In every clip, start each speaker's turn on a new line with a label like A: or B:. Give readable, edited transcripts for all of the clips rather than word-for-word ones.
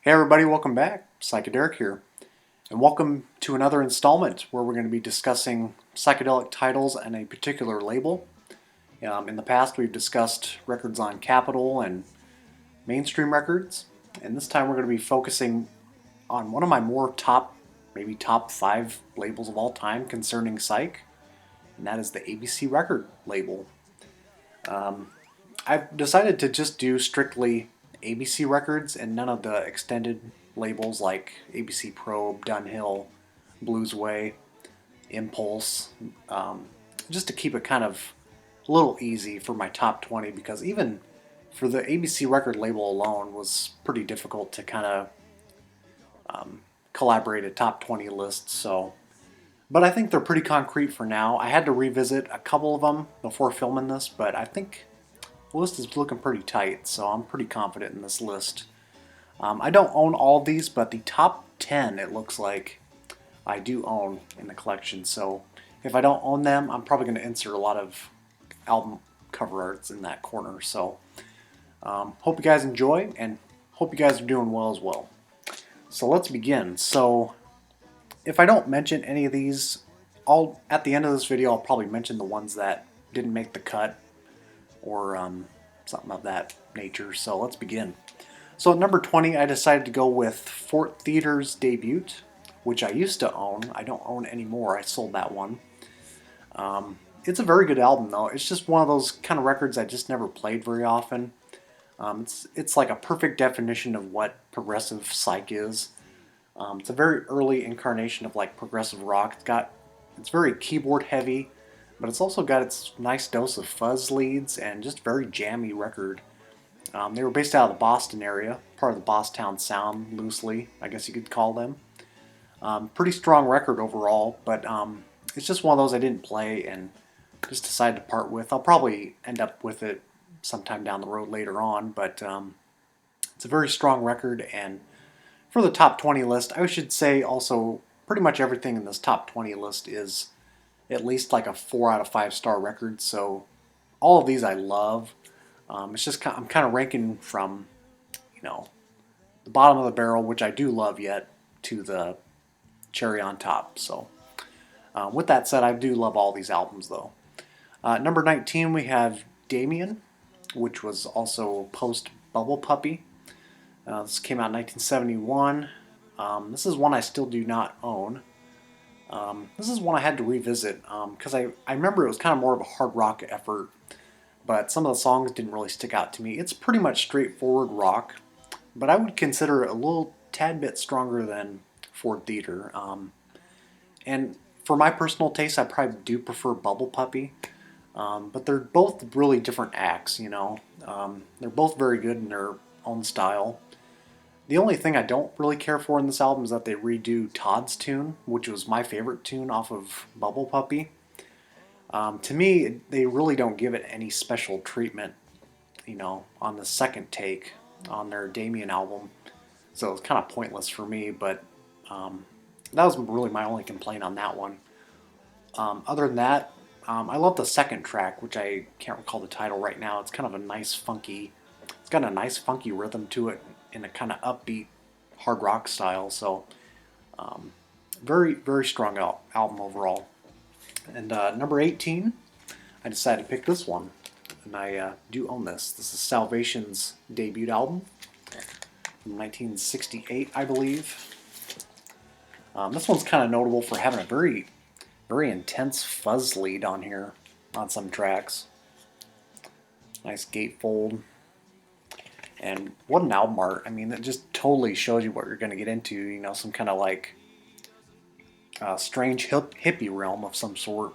A: Hey everybody, welcome back. Psychedelic here. And welcome to another installment where we're going to be discussing psychedelic titles and a particular label. In the past we've discussed records on Capitol and mainstream records, and this time we're going to be focusing on one of my more maybe top 5 labels of all time concerning psych, and that is the ABC record label. I've decided to just do strictly ABC records and none of the extended labels like ABC Probe, Dunhill, Blues Way, Impulse, just to keep it kind of a little easy for my top 20, because even for the ABC record label alone was pretty difficult to kind of collaborate a top 20 list. But I think they're pretty concrete for now. I had to revisit a couple of them before filming this, but I think the list is looking pretty tight, so I'm pretty confident in this list. I don't own all of these, but the top 10 it looks like I do own in the collection. So if I don't own them, I'm probably going to insert a lot of album cover arts in that corner. So hope you guys enjoy, and hope you guys are doing well as well. So let's begin. So if I don't mention any of these, at the end of this video I'll probably mention the ones that didn't make the cut, or something of that nature. So let's begin. So at number 20, I decided to go with Fort Theater's Debut, which I used to own. I don't own anymore. I sold that one. It's a very good album, though. It's just one of those kind of records I just never played very often. It's like a perfect definition of what progressive psych is. It's a very early incarnation of like progressive rock. It's very keyboard heavy, but it's also got its nice dose of fuzz leads and just very jammy record. They were based out of the Boston area, part of the Bosstown Sound, loosely, I guess you could call them. Pretty strong record overall, but it's just one of those I didn't play and just decided to part with. I'll probably end up with it sometime down the road later on, but it's a very strong record, and for the top 20 list, I should say also pretty much everything in this top 20 list is at least like a 4 out of 5 star record, so all of these I love. It's just I'm kind of ranking from, the bottom of the barrel, which I do love yet, to the cherry on top. So with that said, I do love all these albums though. Number 19 we have Damien, which was also post Bubble Puppy. This came out in 1971. This is one I still do not own. This is one I had to revisit because I remember it was kind of more of a hard rock effort, but some of the songs didn't really stick out to me. It's pretty much straightforward rock, but I would consider it a little tad bit stronger than Ford Theater. And for my personal taste, I probably do prefer Bubble Puppy, but they're both really different acts, They're both very good in their own style. The only thing I don't really care for in this album is that they redo Todd's tune, which was my favorite tune off of Bubble Puppy. To me, they really don't give it any special treatment, on the second take on their Damien album. So it's kind of pointless for me, but that was really my only complaint on that one. Other than that, I love the second track, which I can't recall the title right now. It's kind of it's got a nice funky rhythm to it in a kind of upbeat hard rock style. So very, very strong album overall. And number 18, I decided to pick this one, and I do own this. This is Salvation's debut album from 1968, I believe. This one's kind of notable for having a very, very intense fuzz lead on here on some tracks. Nice gatefold. And what an album art. I mean, it just totally shows you what you're going to get into, some kind of like strange hippie realm of some sort.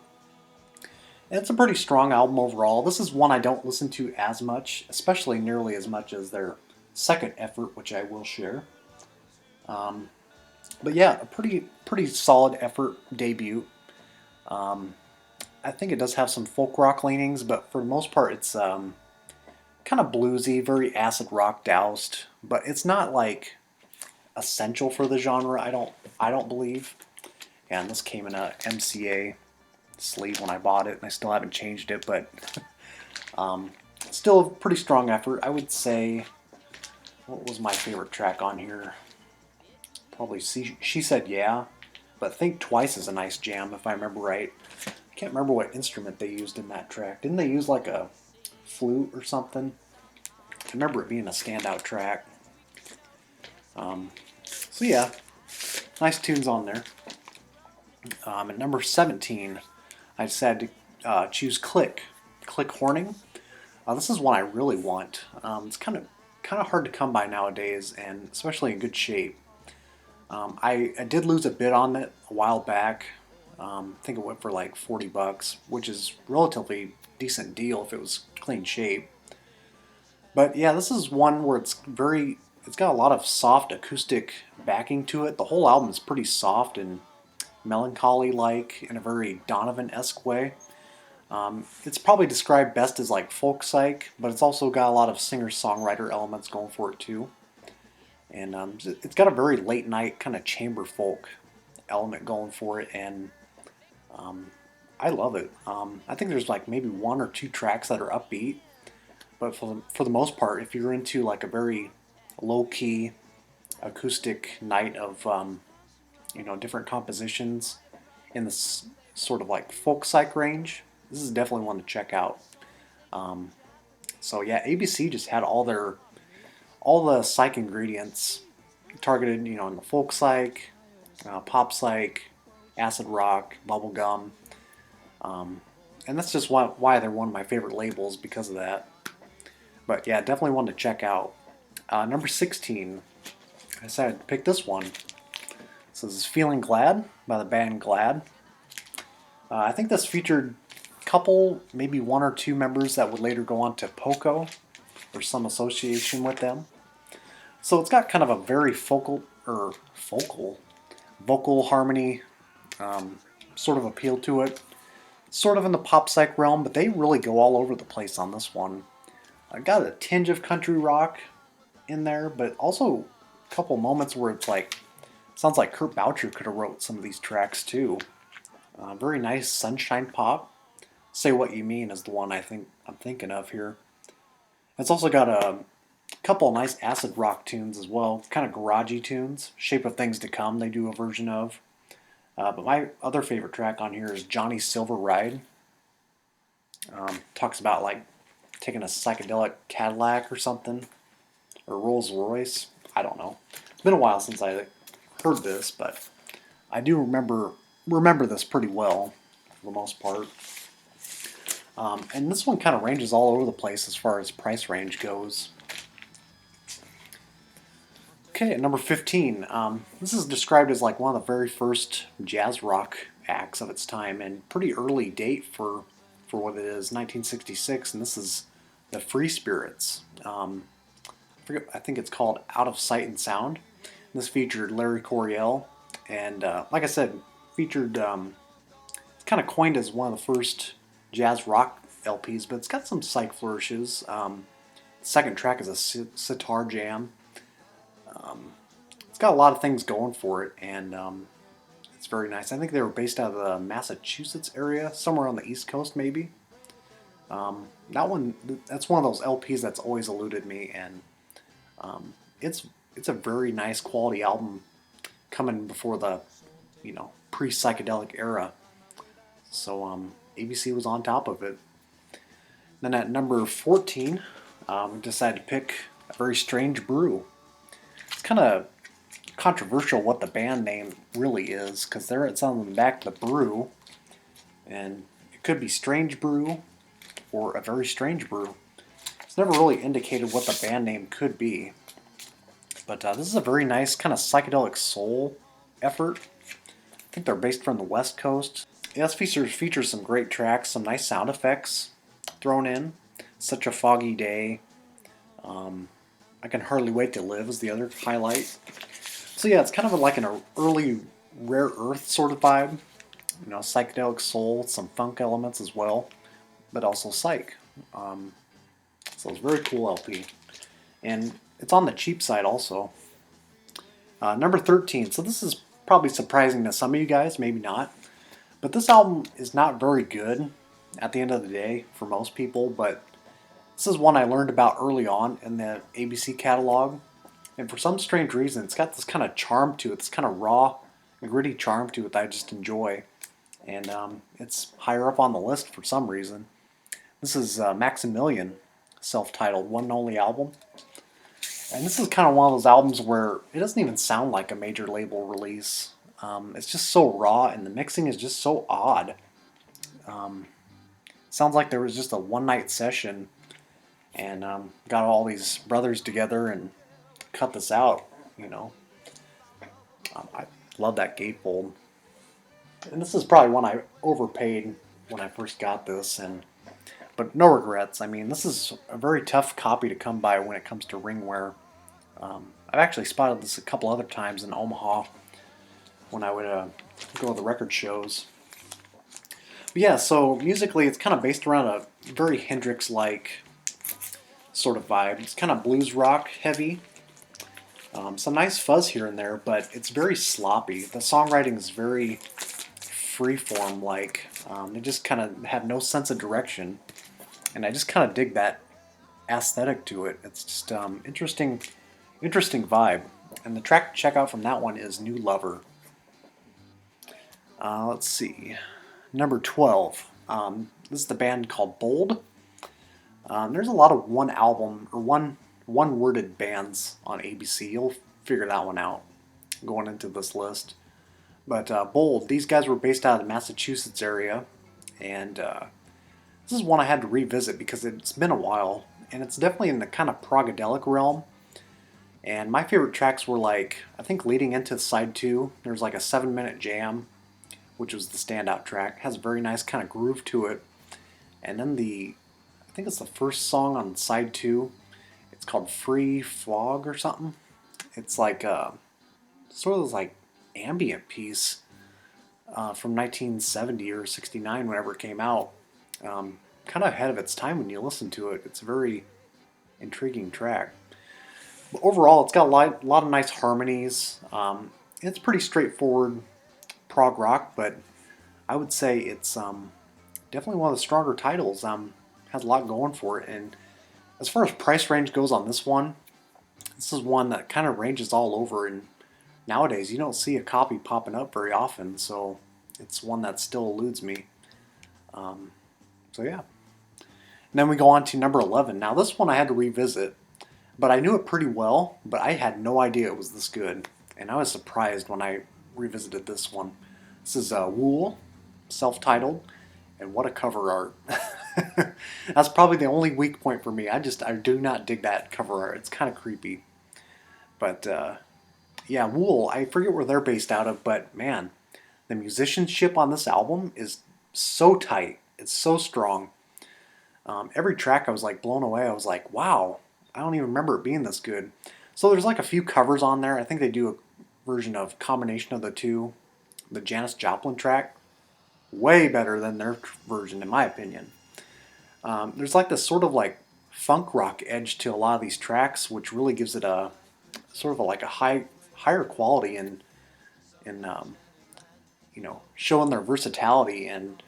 A: And it's a pretty strong album overall. This is one I don't listen to as much, especially nearly as much as their second effort, which I will share. But yeah, a pretty solid effort debut. I think it does have some folk rock leanings, but for the most part it's kind of bluesy, very acid rock doused, but it's not like essential for the genre, I don't believe. And this came in a MCA sleeve when I bought it, and I still haven't changed it, but still a pretty strong effort. I would say What was my favorite track on here? Probably She Said Yeah, but Think Twice is a nice jam if I remember right. I can't remember what instrument they used in that track. Didn't they use like a flute or something? I remember it being a standout track. So yeah, nice tunes on there. At number 17, I decided to choose Click Horning. This is one I really want. It's kind of hard to come by nowadays, and especially in good shape. I did lose a bid on it a while back. I think it went for like 40 bucks, which is relatively decent deal if it was clean shape. But yeah, this is one where it's got a lot of soft acoustic backing to it. The whole album is pretty soft and melancholy-like in a very Donovan-esque way. It's probably described best as like folk psych, but it's also got a lot of singer-songwriter elements going for it too. And it's got a very late night kind of chamber folk element going for it, and I love it. I think there's like maybe one or two tracks that are upbeat, but for the most part, if you're into like a very low key acoustic night of different compositions in this sort of like folk psych range, this is definitely one to check out. So yeah, ABC just had all the psych ingredients targeted, in the folk psych, pop psych, acid rock, bubblegum, and that's just why they're one of my favorite labels because of that. But yeah, definitely one to check out. Number 16, I decided to pick this one. This is Feeling Glad by the band Glad. I think this featured a couple, maybe one or two members that would later go on to Poco or some association with them. So it's got kind of a very vocal harmony sort of appeal to it. Sort of in the pop psych realm, but they really go all over the place on this one. I got a tinge of country rock in there, but also a couple moments where it's like, sounds like Kurt Boucher could have wrote some of these tracks too. Very nice sunshine pop. Say What You Mean is the one I'm thinking of here. It's also got a couple of nice acid rock tunes as well, kind of garagey tunes. Shape of Things to Come they do a version of. But my other favorite track on here is Johnny's Silver Ride. Talks about like taking a psychedelic Cadillac or something, or Rolls Royce. I don't know. It's been a while since I heard this, but I do remember this pretty well for the most part. And this one kind of ranges all over the place as far as price range goes. Okay, at number 15, this is described as like one of the very first jazz rock acts of its time, and pretty early date for what it is, 1966, and this is the Free Spirits. I think it's called Out of Sight and Sound. This featured Larry Coryell, and like I said, featured, it's kind of coined as one of the first jazz rock LPs, but it's got some psych flourishes. The second track is a sitar jam. It's got a lot of things going for it, and it's very nice. I think they were based out of the Massachusetts area, somewhere on the East Coast maybe. That's one of those LPs that's always eluded me, and it's a very nice quality album coming before the pre-psychedelic era. So ABC was on top of it. Then at number 14, decided to pick A Very Strange Brew. It's kind of controversial what the band name really is, because there it's on the back of the brew, and it could be Strange Brew or A Very Strange Brew. It's never really indicated what the band name could be, but this is a very nice kind of psychedelic soul effort. I think they're based from the West Coast. Yeah, this features some great tracks, some nice sound effects thrown in. Such a Foggy Day. I Can Hardly Wait to Live is the other highlight. So yeah, it's kind of like an early Rare Earth sort of vibe. Psychedelic soul, some funk elements as well, but also psych. So it's a very cool LP. And it's on the cheap side also. Number 13. So this is probably surprising to some of you guys, maybe not. But this album is not very good at the end of the day for most people, but this is one I learned about early on in the ABC catalog. And for some strange reason, it's got this kind of charm to it, this kind of raw, gritty charm to it that I just enjoy. And it's higher up on the list for some reason. This is Maximilian, self-titled, one and only album. And this is kind of one of those albums where it doesn't even sound like a major label release. It's just so raw, and the mixing is just so odd. Sounds like there was just a one-night session, and got all these brothers together and cut this out, you know. I love that gatefold. And this is probably one I overpaid when I first got this, but no regrets. I mean, this is a very tough copy to come by when it comes to ringware. I've actually spotted this a couple other times in Omaha when I would go to the record shows. But yeah, so musically it's kind of based around a very Hendrix-like sort of vibe. It's kind of blues rock heavy. Some nice fuzz here and there, but it's very sloppy. The songwriting is very freeform-like. They just kind of have no sense of direction, and I just kind of dig that aesthetic to it. It's just interesting vibe. And the track to check out from that one is New Lover. Let's see, number 12. This is the band called Bold. There's a lot of one-worded bands on ABC. You'll figure that one out going into this list. But Bold, these guys were based out of the Massachusetts area, and this is one I had to revisit because it's been a while, and it's definitely in the kind of progadelic realm. And my favorite tracks were like, I think leading into side 2, there's like a 7-minute jam, which was the standout track. It has a very nice kind of groove to it. And then I think it's the first song on side 2. It's called Free Fog or something. It's like sort of like ambient piece from 1970 or 69, whenever it came out. Kind of ahead of its time when you listen to it. It's a very intriguing track. But overall, it's got a lot of nice harmonies. It's pretty straightforward prog rock, but I would say it's definitely one of the stronger titles. Has a lot going for it. And as far as price range goes on this is one that kind of ranges all over. And nowadays, you don't see a copy popping up very often, so it's one that still eludes me. So yeah. And then we go on to number 11. Now this one I had to revisit, but I knew it pretty well, but I had no idea it was this good. And I was surprised when I revisited this one. This is Wool, self-titled, and what a cover art. That's probably the only weak point for me. I do not dig that cover art. It's kind of creepy. But yeah, Wool, I forget where they're based out of, but man, the musicianship on this album is so tight. It's so strong. Every track I was like blown away. I was like, wow, I don't even remember it being this good. So there's like a few covers on there. I think they do a version of combination of the two. The Janis Joplin track, way better than their version in my opinion. There's like this sort of like funk rock edge to a lot of these tracks, which really gives it a sort of like a higher quality in you know, showing their versatility and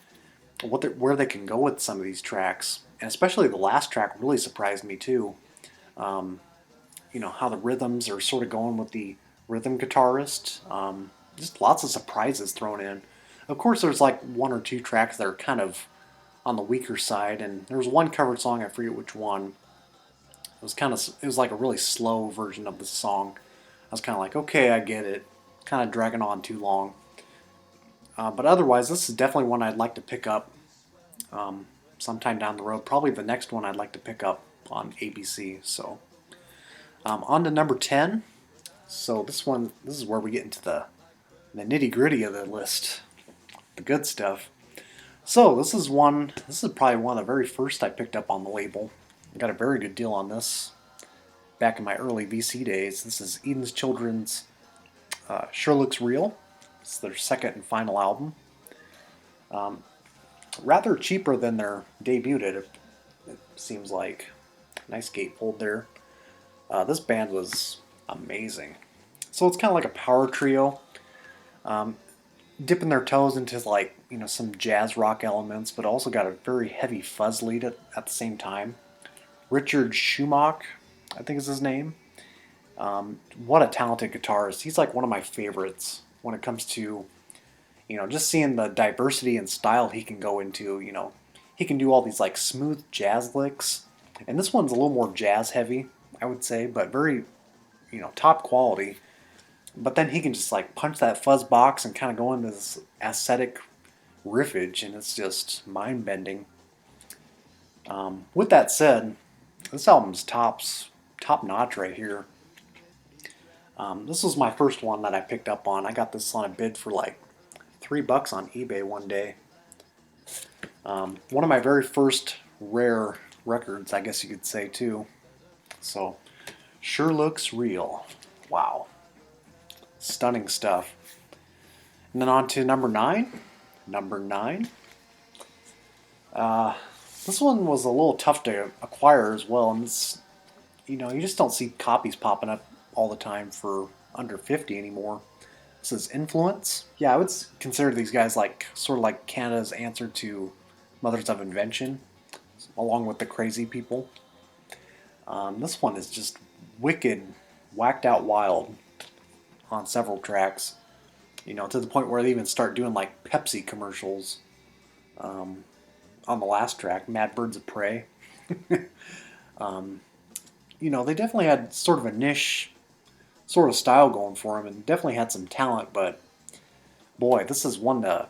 A: where they can go with some of these tracks. And especially the last track really surprised me too. You know, how the rhythms are sort of going with the rhythm guitarist. Just lots of surprises thrown in. Of course, there's like one or two tracks that are kind of on the weaker side, and there was one covered song, I forget which one. It was like a really slow version of the song. I was kind of like, okay, I get it. Kind of dragging on too long. But otherwise, this is definitely one I'd like to pick up sometime down the road. Probably the next one I'd like to pick up on ABC. So on to number 10. So this is where we get into the nitty-gritty of the list, the good stuff. So this is probably one of the very first I picked up on the label. I got a very good deal on this back in my early VC days. This is Eden's Children's Sure Looks Real. It's their second and final album. Rather cheaper than their debut, it seems like. Nice gatefold there. This band was amazing. So it's kind of like a power trio, dipping their toes into like, you know, some jazz rock elements, but also got a very heavy fuzz lead at the same time. Richard Schumach, I think is his name. What a talented guitarist. He's like one of my favorites when it comes to, just seeing the diversity and style he can go into. He can do all these like smooth jazz licks, and this one's a little more jazz heavy, I would say, but very, top quality. But then he can just like punch that fuzz box and kind of go into this aesthetic riffage, and it's just mind bending. With that said, this album's top notch right here. This was my first one that I picked up on. I got this on a bid for like $3 on eBay one day. One of my very first rare records, I guess you could say too. So, sure looks real. Wow. Stunning stuff. And then on to number 9. Number 9. This one was a little tough to acquire as well. And it's, you just don't see copies popping up all the time for under 50 anymore. This is Influence. Yeah, I would consider these guys like sort of like Canada's answer to Mothers of Invention, along with the Crazy People. This one is just wicked, whacked out wild on several tracks. To the point where they even start doing like Pepsi commercials on the last track, Mad Birds of Prey. They definitely had sort of a niche sort of style going for them, and definitely had some talent, but boy, this is one to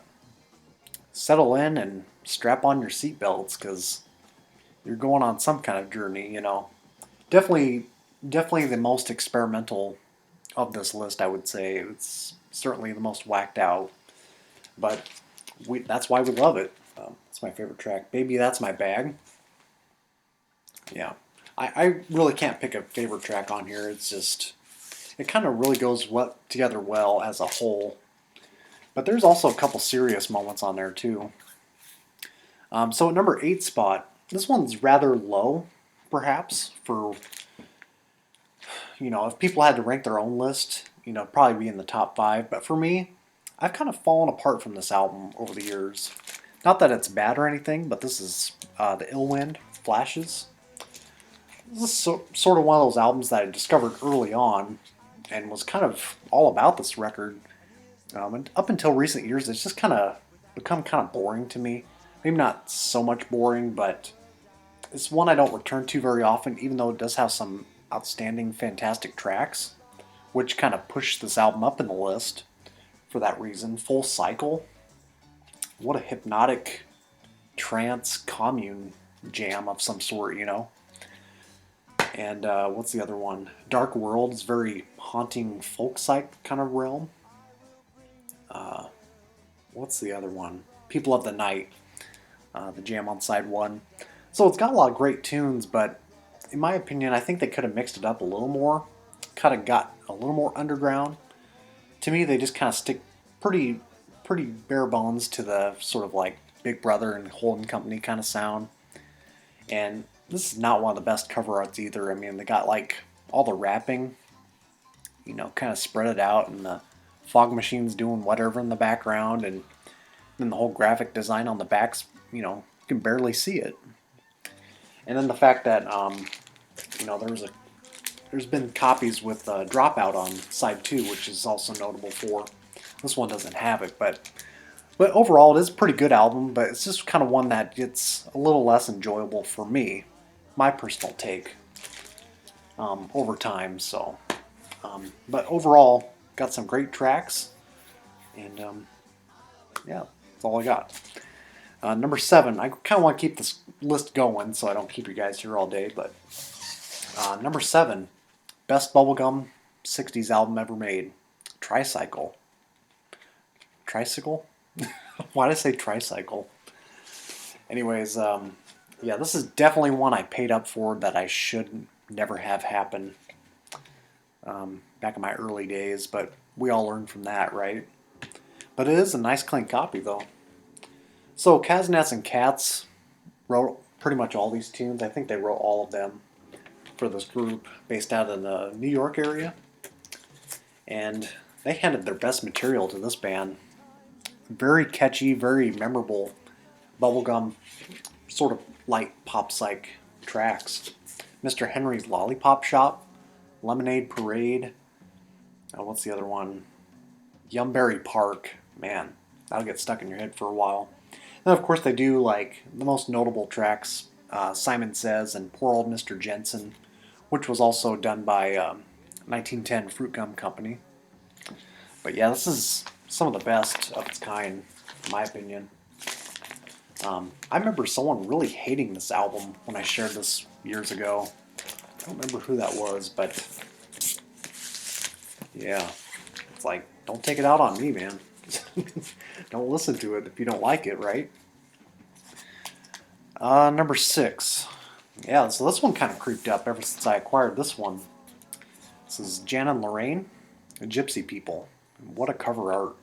A: settle in and strap on your seatbelts, because you're going on some kind of journey. Definitely the most experimental of this list, I would say. It's certainly the most whacked out, but that's why we love it. It's my favorite track. Baby, That's My Bag. Yeah, I really can't pick a favorite track on here. It's just, it kind of really goes together well as a whole. But there's also a couple serious moments on there too. So at number 8 spot, this one's rather low, perhaps, for, if people had to rank their own list, probably be in the top 5. But for me, I've kind of fallen apart from this album over the years. Not that it's bad or anything, but this is The Ill Wind, Flashes. This is sort of one of those albums that I discovered early on and was kind of all about this record. And up until recent years, it's just kind of become kind of boring to me. Maybe not so much boring, but it's one I don't return to very often, even though it does have some outstanding, fantastic tracks, which kind of push this album up in the list for that reason. Full Cycle. What a hypnotic trance commune jam of some sort, And what's the other one? Dark World is very haunting folk psych kind of realm. What's the other one? People of the Night, the jam on side 1. So it's got a lot of great tunes, but in my opinion, I think they could have mixed it up a little more. Kind of got a little more underground. To me, they just kind of stick pretty bare bones to the sort of like Big Brother and Holden Company kind of sound. And this is not one of the best cover arts either. I mean, they got like all the rapping, kind of spread it out, and the fog machine's doing whatever in the background, and then the whole graphic design on the backs, you can barely see it. And then the fact that, there's been copies with Dropout on side 2, which is also notable for. This one doesn't have it, but overall it is a pretty good album, but it's just kind of one that gets a little less enjoyable for me, my personal take, over time. So, but overall, got some great tracks, and yeah, that's all I got. Number 7, I kind of want to keep this list going so I don't keep you guys here all day, but number 7, best bubblegum 60s album ever made, Tricycle. Tricycle? Why did I say tricycle? Anyways, yeah, this is definitely one I paid up for that I should never have happen back in my early days, but we all learned from that, right? But it is a nice clean copy, though. So Casnets and Cats wrote pretty much all these tunes. I think they wrote all of them for this group based out in the New York area. And they handed their best material to this band. Very catchy, very memorable bubblegum, sort of light pop psych tracks. Mr. Henry's Lollipop Shop Lemonade Parade. What's the other one? Yumberry Park. Man, that'll get stuck in your head for a while. And of course, they do like the most notable tracks, Simon Says and Poor Old Mr. Jensen, which was also done by 1910 Fruit Gum Company. But yeah, this is some of the best of its kind, in my opinion. I remember someone really hating this album when I shared this years ago. I don't remember who that was, but yeah, it's like, don't take it out on me, man. Don't listen to it if you don't like it, right? Number 6. Yeah, so this one kind of creeped up ever since I acquired this one. This is Jan and Lorraine, Gypsy People. What a cover art.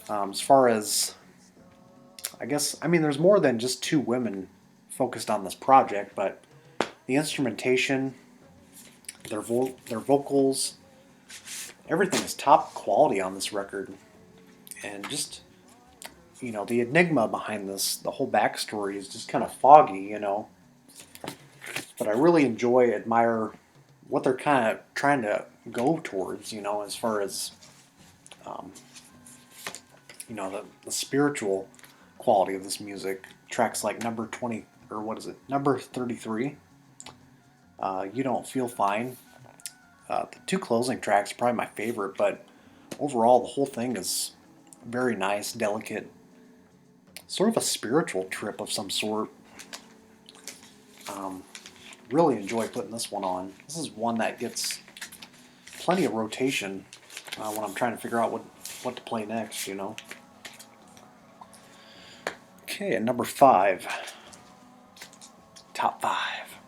A: As far as, I mean, there's more than just 2 women focused on this project, but the instrumentation, their vocals, everything is top quality on this record. And just, the enigma behind this, the whole backstory is just kind of foggy, But I really admire what they're kind of trying to go towards, as far as, the spiritual quality of this music. Tracks like number 20, or what is it, number 33, You Don't Feel Fine. The 2 closing tracks are probably my favorite, but overall the whole thing is very nice, delicate, sort of a spiritual trip of some sort. Really enjoy putting this one on. This is one that gets plenty of rotation when I'm trying to figure out what to play next, Okay, and number 5. Top 5.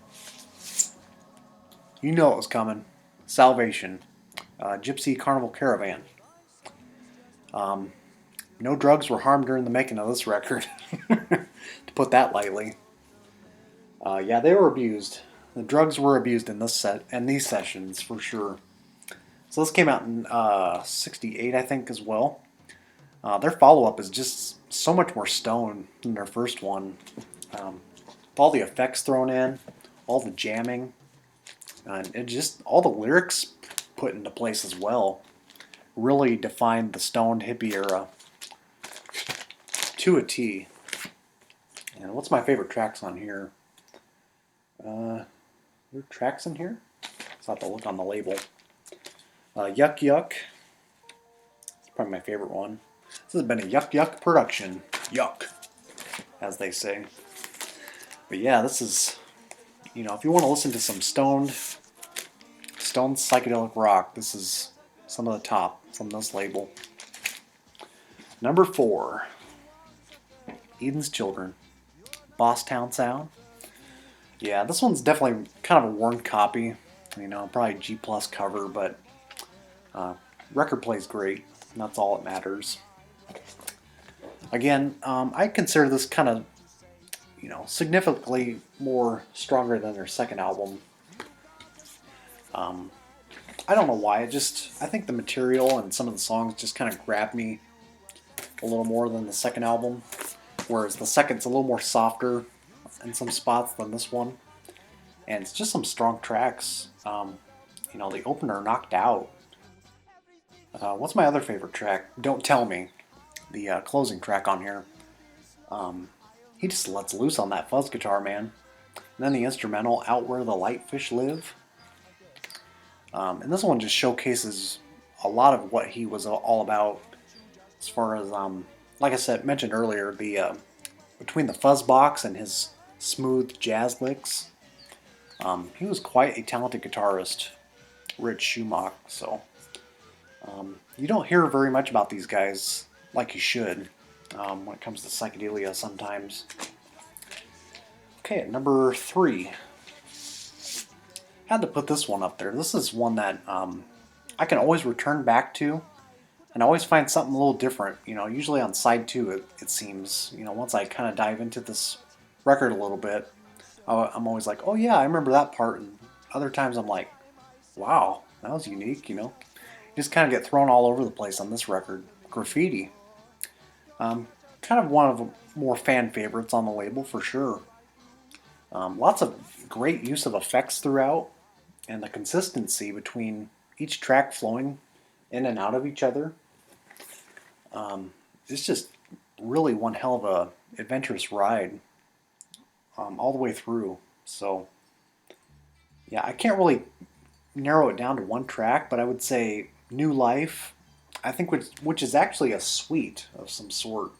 A: You know it was coming. Salvation. Gypsy Carnival Caravan. No drugs were harmed during the making of this record, to put that lightly. Yeah, they were abused. The drugs were abused in these sessions for sure. So this came out in '68, I think, as well. Their follow-up is just so much more stoned than their first one. With all the effects thrown in, all the jamming, and just all the lyrics put into place as well. Really defined the stoned hippie era to a T. And what's my favorite tracks on here? Are there tracks in here? I'll have to look on the label. Yuck Yuck. It's probably my favorite one. This has been a Yuck Yuck production. Yuck, as they say. But yeah, this is, if you want to listen to some stoned psychedelic rock, this is some of the top from this label. Number 4. Eden's Children. Boss Town Sound. Yeah, this one's definitely kind of a worn copy. Probably G+ cover, but record plays great. And that's all that matters. Again, I consider this kind of, significantly more stronger than their second album. I don't know why. I think the material and some of the songs just kind of grabbed me a little more than the second album. Whereas the second's a little more softer in some spots than this one. And it's just some strong tracks. The opener, Knocked Out. What's my other favorite track? Don't Tell Me. The closing track on here. He just lets loose on that fuzz guitar, man. And then the instrumental, Out Where the Lightfish Live. And this one just showcases a lot of what he was all about. As far as, like I said, mentioned earlier, the between the fuzz box and his smooth jazz licks, he was quite a talented guitarist, Rich Schumacher. So you don't hear very much about these guys like you should when it comes to psychedelia sometimes. Okay, number 3. Had to put this one up there. This is one that I can always return back to, and I always find something a little different. Usually on side 2, it seems. Once I kind of dive into this record a little bit, I'm always like, oh yeah, I remember that part. And other times I'm like, wow, that was unique. You just kind of get thrown all over the place on this record. Graffiti. Kind of one of the more fan favorites on the label for sure. Lots of great use of effects throughout. and the consistency between each track flowing in and out of each other. It's just really one hell of a adventurous ride all the way through. So yeah, I can't really narrow it down to one track, but I would say New Life, I think, which is actually a suite of some sort.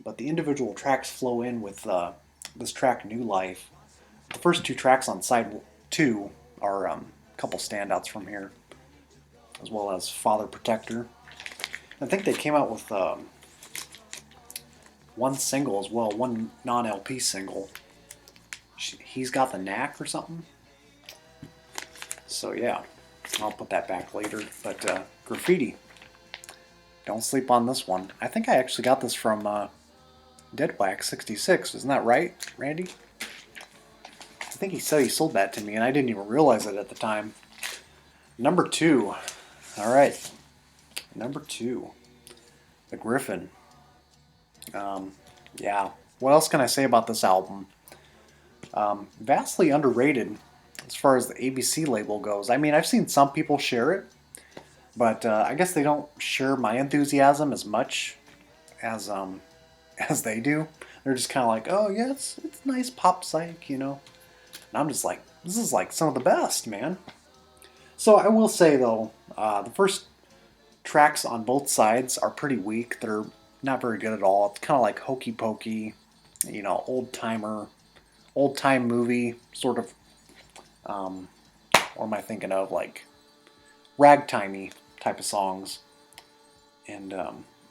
A: But the individual tracks flow in with this track New Life. The first two tracks on side two are a couple standouts from here, as well as Father Protector. I think they came out with one single as well, one non-LP single. He's Got the Knack or something. So yeah, I'll put that back later. But Graffiti, don't sleep on this one. I think I actually got this from Dead Wax 66. Isn't that right, Randy? I think he said he sold that to me, and I didn't even realize it at the time. Number 2. All right. Number 2. The Griffin. Yeah. What else can I say about this album? Vastly underrated as far as the ABC label goes. I mean, I've seen some people share it, but I guess they don't share my enthusiasm as much as they do. They're just kind of like, oh yeah, it's nice pop psych, you know. And I'm just like, this is like some of the best, man. So I will say though, the first tracks on both sides are pretty weak. They're not very good at all. It's kind of like hokey pokey, you know, old time movie sort of. What am I thinking of? Like ragtimey type of songs. And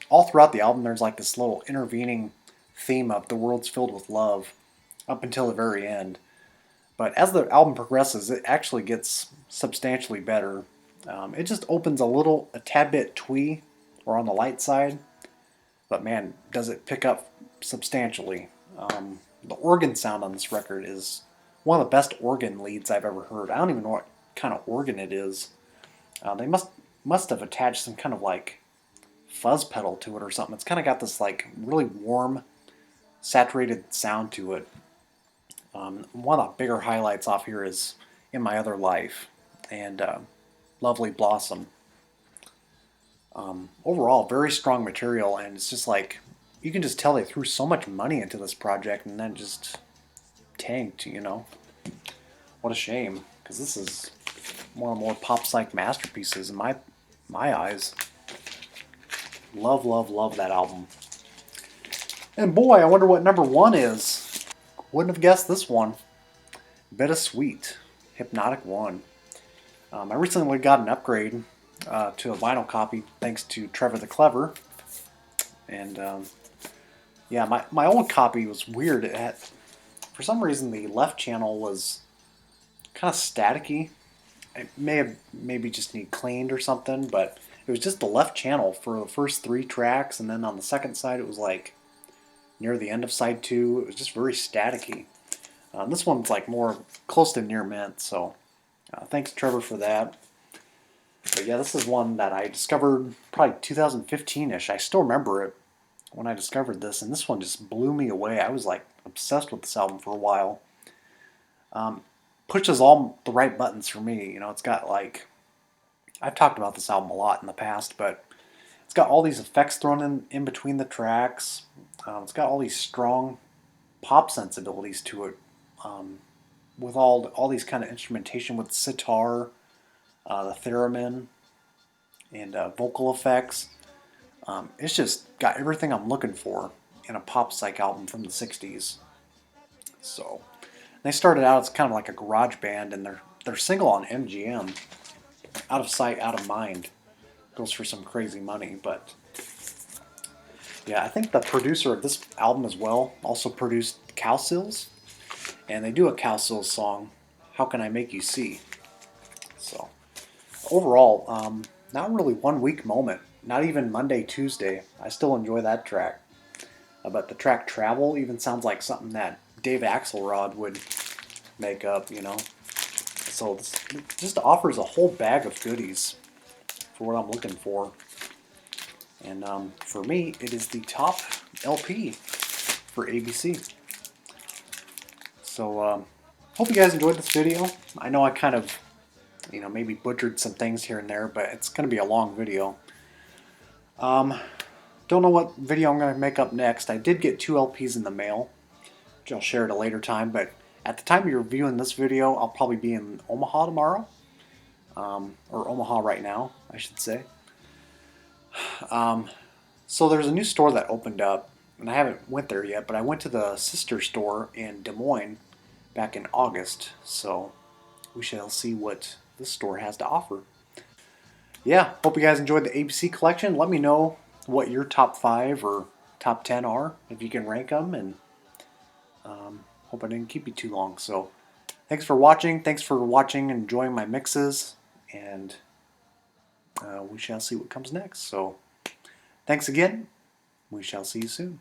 A: all throughout the album, there's like this little intervening theme of the world's filled with love up until the very end. But as the album progresses, it actually gets substantially better. It just opens a tad bit twee, or on the light side. But man, does it pick up substantially. The organ sound on this record is one of the best organ leads I've ever heard. I don't even know what kind of organ it is. They must have attached some kind of like fuzz pedal to it or something. It's kind of got this like really warm, saturated sound to it. One of the bigger highlights off here is In My Other Life and Lovely Blossom. Overall, very strong material, and it's just like, you can just tell they threw so much money into this project and then just tanked, you know. What a shame, because this is one of the more pop psych masterpieces in my eyes. Love, love, love that album. And boy, I wonder what number 1 is. Wouldn't have guessed this one. Bittersweet, Hypnotic One. I recently got an upgrade to a vinyl copy thanks to Trevor the Clever. And yeah, my old copy was weird. For some reason, the left channel was kind of staticky. It maybe just need cleaned or something, but it was just the left channel for the first 3 tracks, and then on the second side it was like near the end of side 2. It was just very staticky. This one's like more close to near mint, so thanks Trevor for that. But yeah, this is one that I discovered probably 2015-ish. I still remember it when I discovered this, and this one just blew me away. I was like obsessed with this album for a while. Pushes all the right buttons for me. You know, it's got like, I've talked about this album a lot in the past, but it's got all these effects thrown in between the tracks. It's got all these strong pop sensibilities to it, with all these kind of instrumentation with sitar, the theremin, and vocal effects. It's just got everything I'm looking for in a pop psych album from the 60s. So they started out as kind of like a garage band, and their single on MGM, Out of Sight, Out of Mind, goes for some crazy money. But yeah, I think the producer of this album as well also produced Cowsills, and they do a Cowsills song, How Can I Make You See? So overall, not really one weak moment, not even Monday, Tuesday. I still enjoy that track. But the track Travel even sounds like something that Dave Axelrod would make up, you know. So this just offers a whole bag of goodies for what I'm looking for. And for me, it is the top LP for ABC. So hope you guys enjoyed this video. I know I kind of You know, maybe butchered some things here and there, but it's going to be a long video. Don't know what video I'm going to make up next. I did get 2 LPs in the mail, which I'll share at a later time, but at the time you're viewing this video, I'll probably be in Omaha tomorrow, or Omaha right now, I should say. So there's a new store that opened up, and I haven't went there yet, but I went to the sister store in Des Moines back in August, so we shall see what this store has to offer. Yeah, hope you guys enjoyed the ABC collection. Let me know what your top 5 or top 10 are, if you can rank them, and hope I didn't keep you too long. So thanks for watching. Thanks for watching and enjoying my mixes, and we shall see what comes next. So thanks again. We shall see you soon.